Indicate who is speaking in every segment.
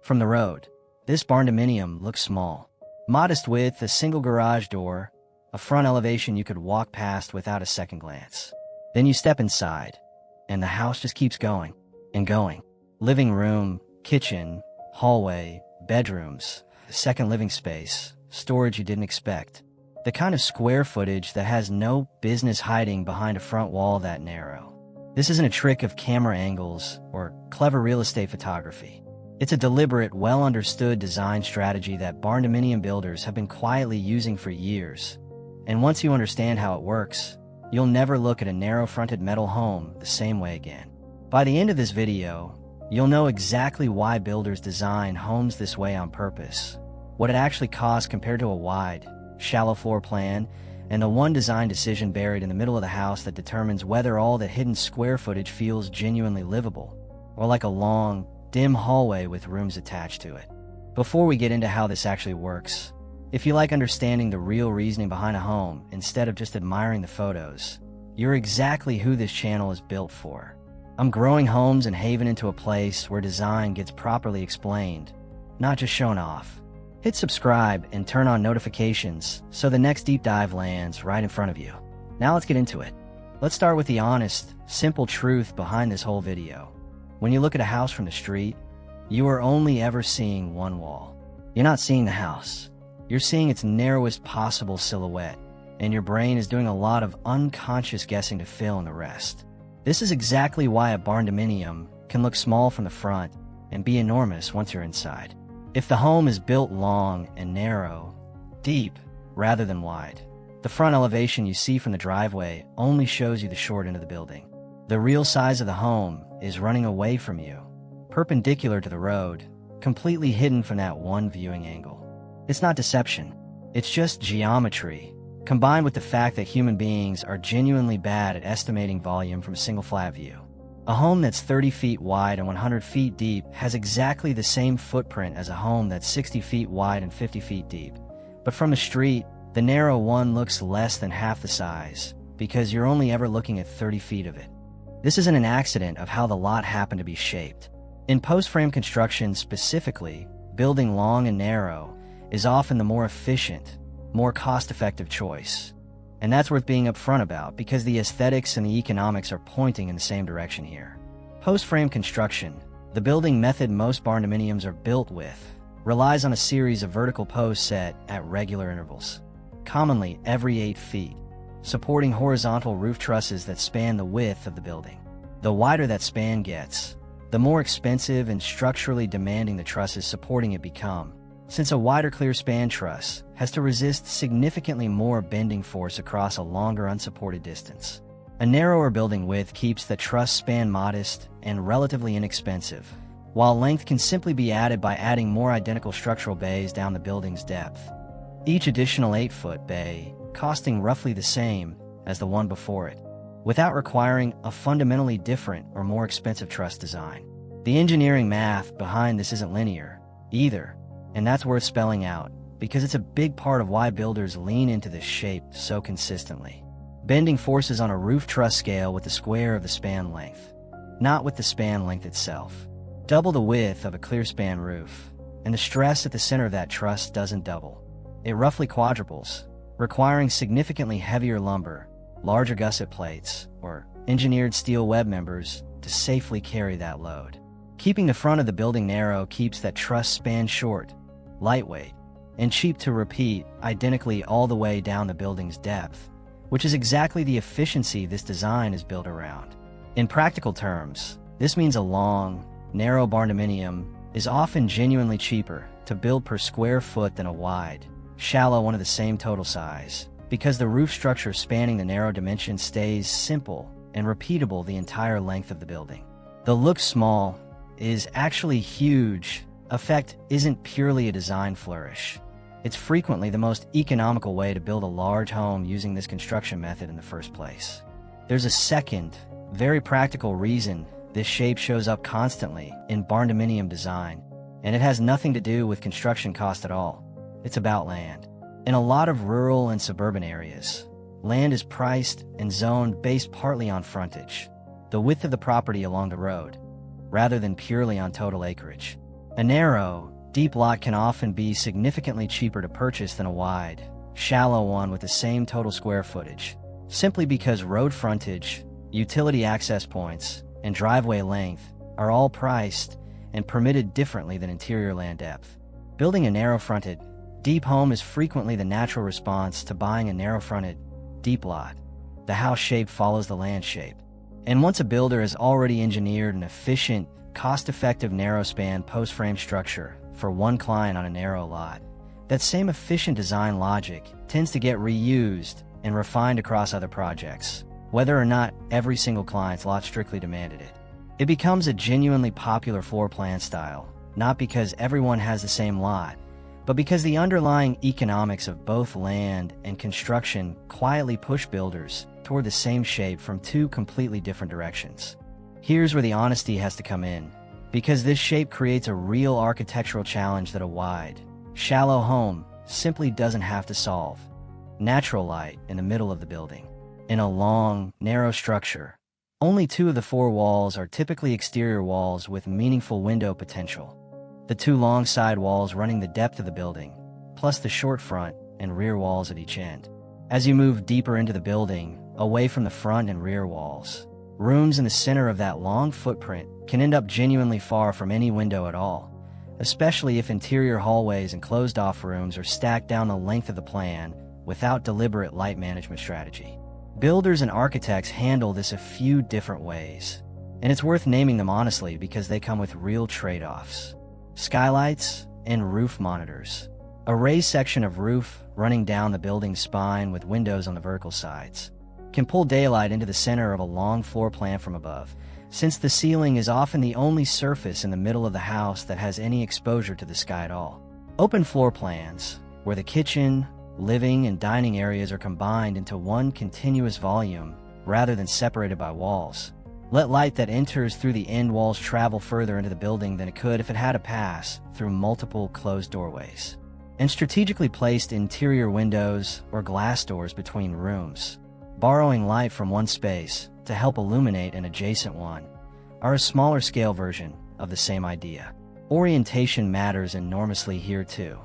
Speaker 1: From the road, this barndominium looks small. Modest width, a single garage door, a front elevation you could walk past without a second glance. Then you step inside, and the house just keeps going and going. Living room, kitchen, hallway, bedrooms, second living space, storage you didn't expect. The kind of square footage that has no business hiding behind a front wall that narrow. This isn't a trick of camera angles or clever real estate photography. It's a deliberate, well-understood design strategy that barndominium builders have been quietly using for years. And once you understand how it works, you'll never look at a narrow-fronted metal home the same way again. By the end of this video, you'll know exactly why builders design homes this way on purpose, what it actually costs compared to a wide, shallow floor plan, and the one design decision buried in the middle of the house that determines whether all the hidden square footage feels genuinely livable, or like a long, dim hallway with rooms attached to it. Before we get into how this actually works, if you like understanding the real reasoning behind a home instead of just admiring the photos, you're exactly who this channel is built for. I'm growing homes and Haven into a place where design gets properly explained, not just shown off. Hit subscribe and turn on notifications so the next deep dive lands right in front of you. Now let's get into it. Let's start with the honest, simple truth behind this whole video. When you look at a house from the street, you are only ever seeing one wall. You're not seeing the house. You're seeing its narrowest possible silhouette, and your brain is doing a lot of unconscious guessing to fill in the rest. This is exactly why a barndominium can look small from the front and be enormous once you're inside. If the home is built long and narrow, deep rather than wide, the front elevation you see from the driveway only shows you the short end of the building. The real size of the home is running away from you, perpendicular to the road, completely hidden from that one viewing angle. It's not deception. It's just geometry, combined with the fact that human beings are genuinely bad at estimating volume from a single flat view. A home that's 30 feet wide and 100 feet deep has exactly the same footprint as a home that's 60 feet wide and 50 feet deep. But from the street, the narrow one looks less than half the size, because you're only ever looking at 30 feet of it. This isn't an accident of how the lot happened to be shaped. In post-frame construction specifically, building long and narrow is often the more efficient, more cost-effective choice. And that's worth being upfront about because the aesthetics and the economics are pointing in the same direction here. Post-frame construction, the building method most barndominiums are built with, relies on a series of vertical posts set at regular intervals, commonly every 8 feet, supporting horizontal roof trusses that span the width of the building. The wider that span gets, the more expensive and structurally demanding the trusses supporting it become, since a wider clear span truss has to resist significantly more bending force across a longer unsupported distance. A narrower building width keeps the truss span modest and relatively inexpensive, while length can simply be added by adding more identical structural bays down the building's depth. Each additional 8-foot bay costing roughly the same as the one before it, without requiring a fundamentally different or more expensive truss design. The engineering math behind this isn't linear, either, and that's worth spelling out, because it's a big part of why builders lean into this shape so consistently. Bending forces on a roof truss scale with the square of the span length, not with the span length itself. Double the width of a clear span roof, and the stress at the center of that truss doesn't double. It roughly quadruples, requiring significantly heavier lumber, larger gusset plates, or engineered steel web members to safely carry that load. Keeping the front of the building narrow keeps that truss span short, lightweight, and cheap to repeat identically all the way down the building's depth, which is exactly the efficiency this design is built around. In practical terms, this means a long, narrow barndominium is often genuinely cheaper to build per square foot than a wide, shallow one of the same total size, because the roof structure spanning the narrow dimension stays simple and repeatable the entire length of the building. The look small is actually huge effect isn't purely a design flourish. It's frequently the most economical way to build a large home using this construction method in the first place. There's a second, very practical reason this shape shows up constantly in barndominium design, and it has nothing to do with construction cost at all. It's about land. In a lot of rural and suburban areas, land is priced and zoned based partly on frontage, the width of the property along the road, rather than purely on total acreage. A narrow, deep lot can often be significantly cheaper to purchase than a wide, shallow one with the same total square footage, simply because road frontage, utility access points, and driveway length are all priced and permitted differently than interior land depth. Building a narrow-fronted, deep home is frequently the natural response to buying a narrow-fronted, deep lot. The house shape follows the land shape. And once a builder has already engineered an efficient, cost-effective narrow-span post-frame structure for one client on a narrow lot, that same efficient design logic tends to get reused and refined across other projects, whether or not every single client's lot strictly demanded it. It becomes a genuinely popular floor plan style, not because everyone has the same lot, but because the underlying economics of both land and construction quietly push builders toward the same shape from two completely different directions. Here's where the honesty has to come in, because this shape creates a real architectural challenge that a wide, shallow home simply doesn't have to solve. Natural light in the middle of the building. In a long, narrow structure, only 2 of the 4 walls are typically exterior walls with meaningful window potential. The 2 long side walls running the depth of the building, plus the short front and rear walls at each end. As you move deeper into the building, away from the front and rear walls, rooms in the center of that long footprint can end up genuinely far from any window at all, especially if interior hallways and closed-off rooms are stacked down the length of the plan without deliberate light management strategy. Builders and architects handle this a few different ways, and it's worth naming them honestly because they come with real trade-offs. Skylights and roof monitors. A raised section of roof running down the building's spine with windows on the vertical sides can pull daylight into the center of a long floor plan from above, since the ceiling is often the only surface in the middle of the house that has any exposure to the sky at all. Open floor plans, where the kitchen, living, and dining areas are combined into one continuous volume rather than separated by walls, let light that enters through the end walls travel further into the building than it could if it had to pass through multiple closed doorways. And strategically placed interior windows or glass doors between rooms, borrowing light from one space to help illuminate an adjacent one, are a smaller scale version of the same idea. Orientation matters enormously here too,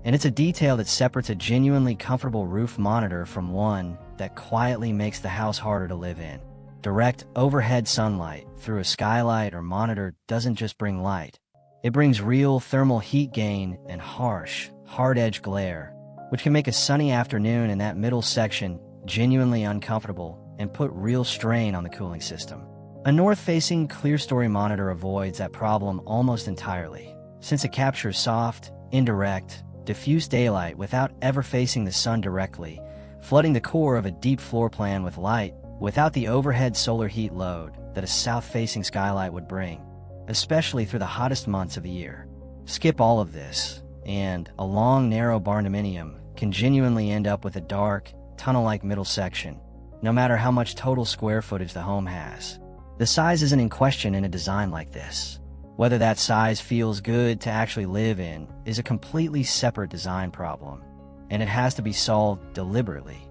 Speaker 1: and it's a detail that separates a genuinely comfortable roof monitor from one that quietly makes the house harder to live in. Direct overhead sunlight through a skylight or monitor doesn't just bring light. It brings real thermal heat gain and harsh, hard-edge glare, which can make a sunny afternoon in that middle section genuinely uncomfortable and put real strain on the cooling system. A north-facing clear-story monitor avoids that problem almost entirely, since it captures soft, indirect, diffuse daylight without ever facing the sun directly, flooding the core of a deep floor plan with light without the overhead solar heat load that a south-facing skylight would bring, especially through the hottest months of the year. Skip all of this, and a long, narrow barndominium can genuinely end up with a dark, tunnel-like middle section, no matter how much total square footage the home has. The size isn't in question in a design like this. Whether that size feels good to actually live in is a completely separate design problem, and it has to be solved deliberately.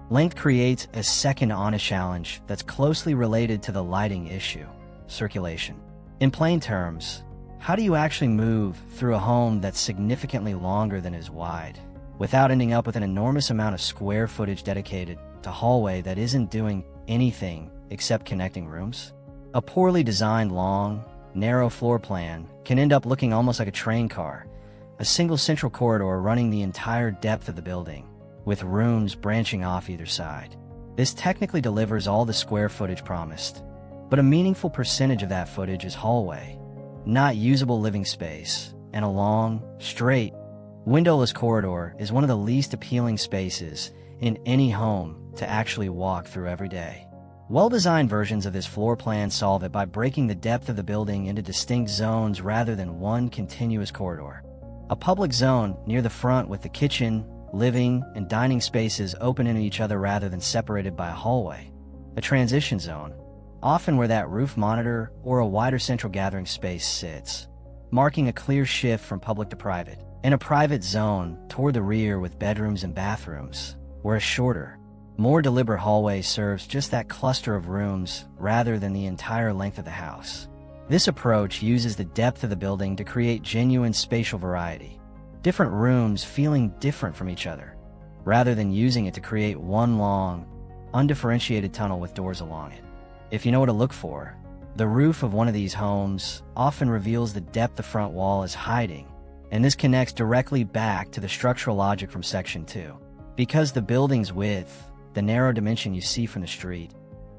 Speaker 1: Length creates a second honest challenge that's closely related to the lighting issue: circulation. In plain terms, how do you actually move through a home that's significantly longer than is wide, without ending up with an enormous amount of square footage dedicated to hallway that isn't doing anything except connecting rooms? A poorly designed long, narrow floor plan can end up looking almost like a train car, a single central corridor running the entire depth of the building, with rooms branching off either side. This technically delivers all the square footage promised, but a meaningful percentage of that footage is hallway, not usable living space, and a long, straight, windowless corridor is one of the least appealing spaces in any home to actually walk through every day. Well-designed versions of this floor plan solve it by breaking the depth of the building into distinct zones rather than one continuous corridor. A public zone near the front with the kitchen, living, and dining spaces open into each other rather than separated by a hallway. A transition zone, often where that roof monitor or a wider central gathering space sits, marking a clear shift from public to private. And a private zone toward the rear with bedrooms and bathrooms, where a shorter, more deliberate hallway serves just that cluster of rooms rather than the entire length of the house. This approach uses the depth of the building to create genuine spatial variety, different rooms feeling different from each other, rather than using it to create one long, undifferentiated tunnel with doors along it. If you know what to look for, the roof of one of these homes often reveals the depth the front wall is hiding, and this connects directly back to the structural logic from Section 2. Because the building's width, the narrow dimension you see from the street,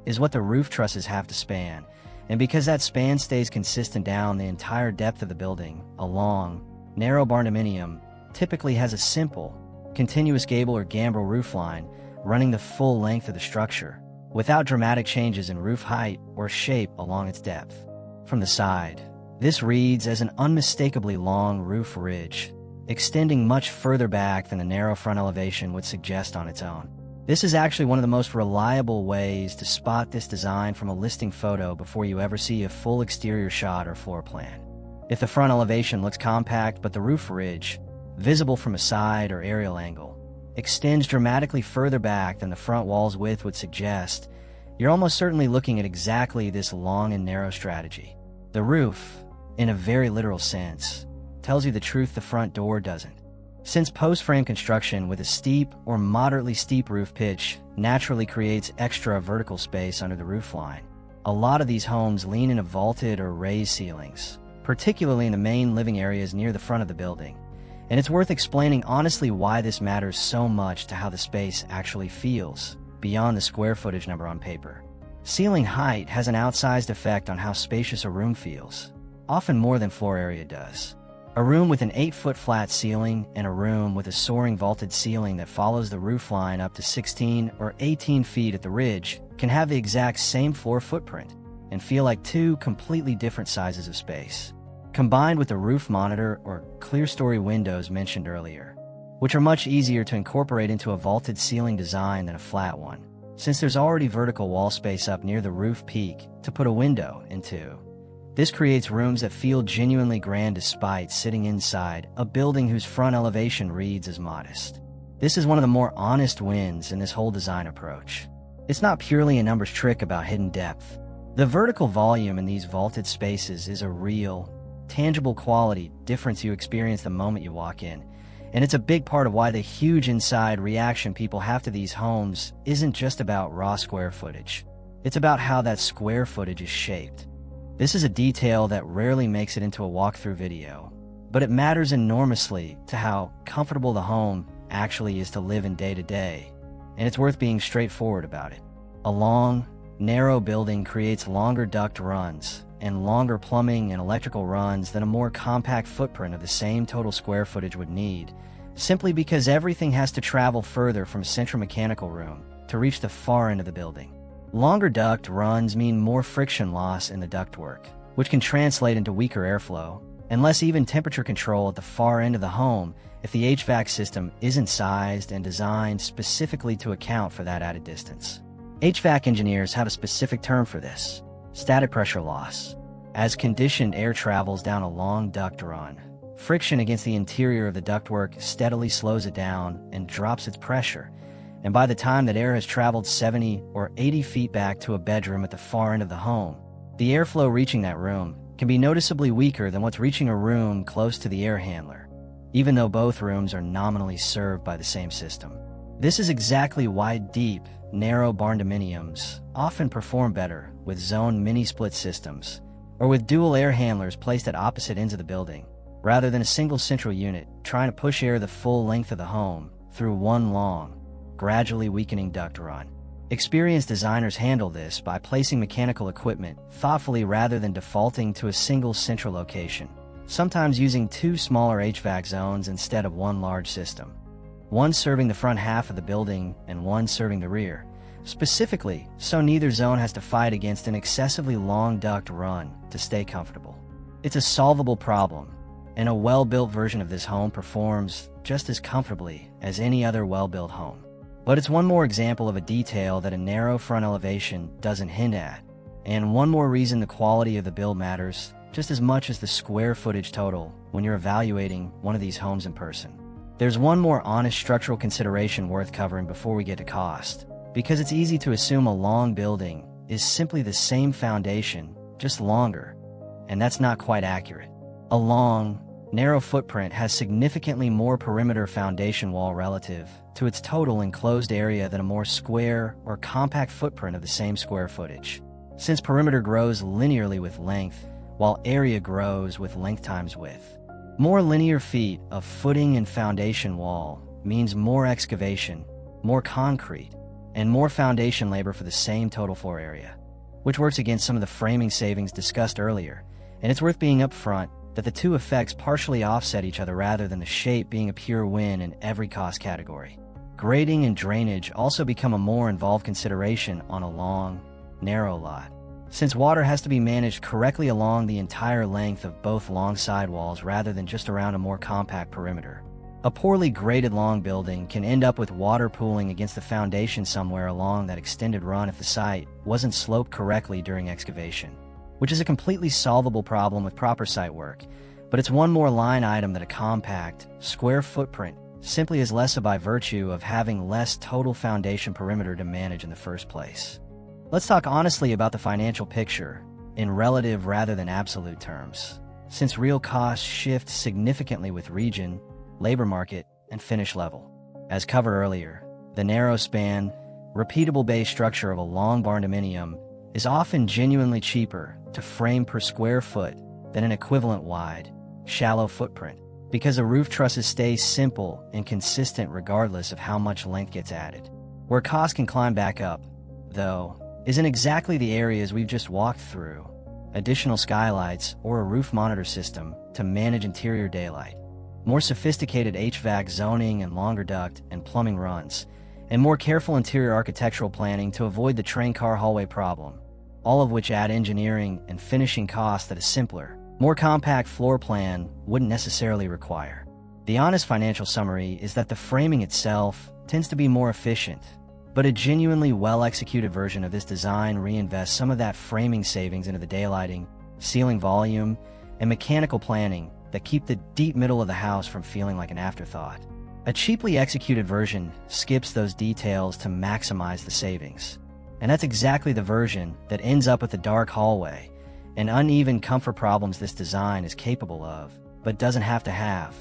Speaker 1: is what the roof trusses have to span, and because that span stays consistent down the entire depth of the building, a long, narrow barndominium typically has a simple, continuous gable or gambrel roofline running the full length of the structure, without dramatic changes in roof height or shape along its depth. From the side, this reads as an unmistakably long roof ridge, extending much further back than the narrow front elevation would suggest on its own. This is actually one of the most reliable ways to spot this design from a listing photo before you ever see a full exterior shot or floor plan. If the front elevation looks compact but the roof ridge, visible from a side or aerial angle, extends dramatically further back than the front wall's width would suggest, you're almost certainly looking at exactly this long and narrow strategy. The roof, in a very literal sense, tells you the truth the front door doesn't. Since post-frame construction with a steep or moderately steep roof pitch naturally creates extra vertical space under the roofline, a lot of these homes lean into vaulted or raised ceilings, particularly in the main living areas near the front of the building. And it's worth explaining honestly why this matters so much to how the space actually feels, beyond the square footage number on paper. Ceiling height has an outsized effect on how spacious a room feels, often more than floor area does. A room with an 8-foot flat ceiling and a room with a soaring vaulted ceiling that follows the roofline up to 16 or 18 feet at the ridge can have the exact same floor footprint and feel like two completely different sizes of space. Combined with the roof monitor or clear-story windows mentioned earlier, which are much easier to incorporate into a vaulted ceiling design than a flat one, since there's already vertical wall space up near the roof peak to put a window into. This creates rooms that feel genuinely grand despite sitting inside a building whose front elevation reads as modest. This is one of the more honest wins in this whole design approach. It's not purely a numbers trick about hidden depth. The vertical volume in these vaulted spaces is a real, tangible quality difference you experience the moment you walk in, and it's a big part of why the huge inside reaction people have to these homes isn't just about raw square footage. It's about how that square footage is shaped. This is a detail that rarely makes it into a walkthrough video, but it matters enormously to how comfortable the home actually is to live in day to day, and it's worth being straightforward about it. A long, narrow building creates longer duct runs and longer plumbing and electrical runs than a more compact footprint of the same total square footage would need, simply because everything has to travel further from a central mechanical room to reach the far end of the building. Longer duct runs mean more friction loss in the ductwork, which can translate into weaker airflow, and less even temperature control at the far end of the home if the HVAC system isn't sized and designed specifically to account for that added distance. HVAC engineers have a specific term for this: static pressure loss. As conditioned air travels down a long duct run, friction against the interior of the ductwork steadily slows it down and drops its pressure, and by the time that air has traveled 70 or 80 feet back to a bedroom at the far end of the home, the airflow reaching that room can be noticeably weaker than what's reaching a room close to the air handler, even though both rooms are nominally served by the same system. This is exactly why deep, narrow barndominiums often perform better with zone mini-split systems, or with dual air handlers placed at opposite ends of the building, rather than a single central unit trying to push air the full length of the home through one long, gradually weakening duct run. Experienced designers handle this by placing mechanical equipment thoughtfully rather than defaulting to a single central location, sometimes using two smaller HVAC zones instead of one large system, one serving the front half of the building and one serving the rear, specifically so neither zone has to fight against an excessively long duct run to stay comfortable. It's a solvable problem, and a well-built version of this home performs just as comfortably as any other well-built home. But it's one more example of a detail that a narrow front elevation doesn't hint at, and one more reason the quality of the build matters just as much as the square footage total when you're evaluating one of these homes in person. There's one more honest structural consideration worth covering before we get to cost, because it's easy to assume a long building is simply the same foundation, just longer, and that's not quite accurate. A long, narrow footprint has significantly more perimeter foundation wall relative to its total enclosed area than a more square or compact footprint of the same square footage, since perimeter grows linearly with length, while area grows with length times width. More linear feet of footing and foundation wall means more excavation, more concrete, and more foundation labor for the same total floor area, which works against some of the framing savings discussed earlier, and it's worth being upfront that the two effects partially offset each other rather than the shape being a pure win in every cost category. Grading and drainage also become a more involved consideration on a long, narrow lot, since water has to be managed correctly along the entire length of both long sidewalls rather than just around a more compact perimeter. A poorly graded long building can end up with water pooling against the foundation somewhere along that extended run if the site wasn't sloped correctly during excavation, which is a completely solvable problem with proper site work, but it's one more line item that a compact, square footprint simply is less of by virtue of having less total foundation perimeter to manage in the first place. Let's talk honestly about the financial picture, in relative rather than absolute terms, since real costs shift significantly with region, labor market, and finish level. As covered earlier, the narrow span, repeatable base structure of a long barndominium is often genuinely cheaper to frame per square foot than an equivalent wide, shallow footprint, because the roof trusses stay simple and consistent regardless of how much length gets added. Where costs can climb back up, though, isn't exactly the areas we've just walked through: additional skylights or a roof monitor system to manage interior daylight, more sophisticated HVAC zoning and longer duct and plumbing runs, and more careful interior architectural planning to avoid the train car hallway problem, all of which add engineering and finishing costs that a simpler, more compact floor plan wouldn't necessarily require. The honest financial summary is that the framing itself tends to be more efficient, but a genuinely well-executed version of this design reinvests some of that framing savings into the daylighting, ceiling volume, and mechanical planning that keep the deep middle of the house from feeling like an afterthought. A cheaply executed version skips those details to maximize the savings. And that's exactly the version that ends up with the dark hallway and uneven comfort problems this design is capable of, but doesn't have to have.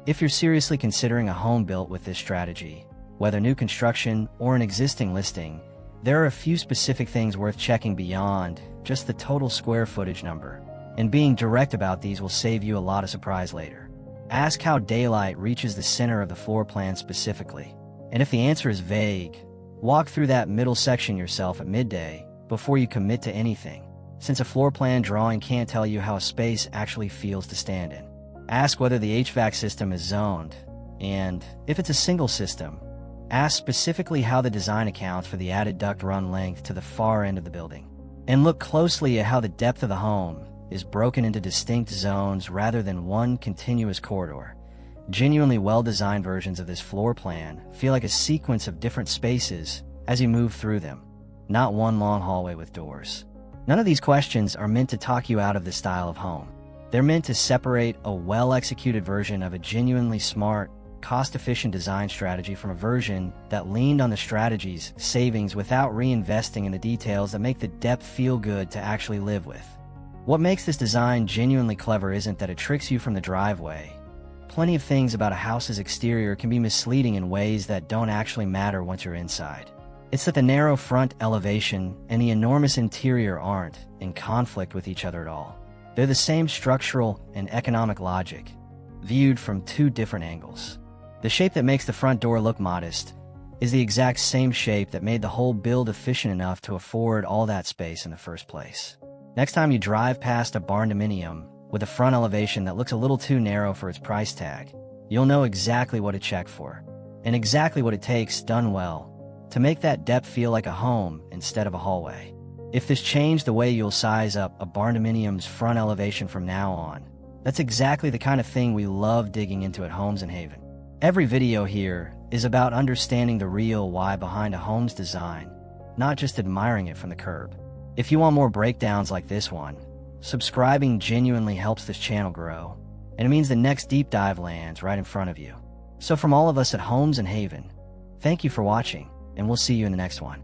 Speaker 1: If you're seriously considering a home built with this strategy, whether new construction or an existing listing, there are a few specific things worth checking beyond just the total square footage number. And being direct about these will save you a lot of surprise later. Ask how daylight reaches the center of the floor plan specifically. And if the answer is vague, walk through that middle section yourself at midday before you commit to anything, since a floor plan drawing can't tell you how a space actually feels to stand in. Ask whether the HVAC system is zoned, and if it's a single system, ask specifically how the design accounts for the added duct run length to the far end of the building. And look closely at how the depth of the home is broken into distinct zones rather than one continuous corridor. Genuinely well-designed versions of this floor plan feel like a sequence of different spaces as you move through them, not one long hallway with doors. None of these questions are meant to talk you out of this style of home. They're meant to separate a well-executed version of a genuinely smart, cost-efficient design strategy from a version that leaned on the strategy's savings without reinvesting in the details that make the depth feel good to actually live with. What makes this design genuinely clever isn't that it tricks you from the driveway. Plenty of things about a house's exterior can be misleading in ways that don't actually matter once you're inside. It's that the narrow front elevation and the enormous interior aren't in conflict with each other at all. They're the same structural and economic logic, viewed from two different angles. The shape that makes the front door look modest is the exact same shape that made the whole build efficient enough to afford all that space in the first place. Next time you drive past a barndominium with a front elevation that looks a little too narrow for its price tag, you'll know exactly what to check for, and exactly what it takes, done well, to make that depth feel like a home instead of a hallway. If this changed the way you'll size up a barndominium's front elevation from now on, that's exactly the kind of thing we love digging into at Homes in Haven. Every video here is about understanding the real why behind a home's design, not just admiring it from the curb. If you want more breakdowns like this one, subscribing genuinely helps this channel grow, and it means the next deep dive lands right in front of you. So from all of us at Homes in Haven, thank you for watching, and we'll see you in the next one.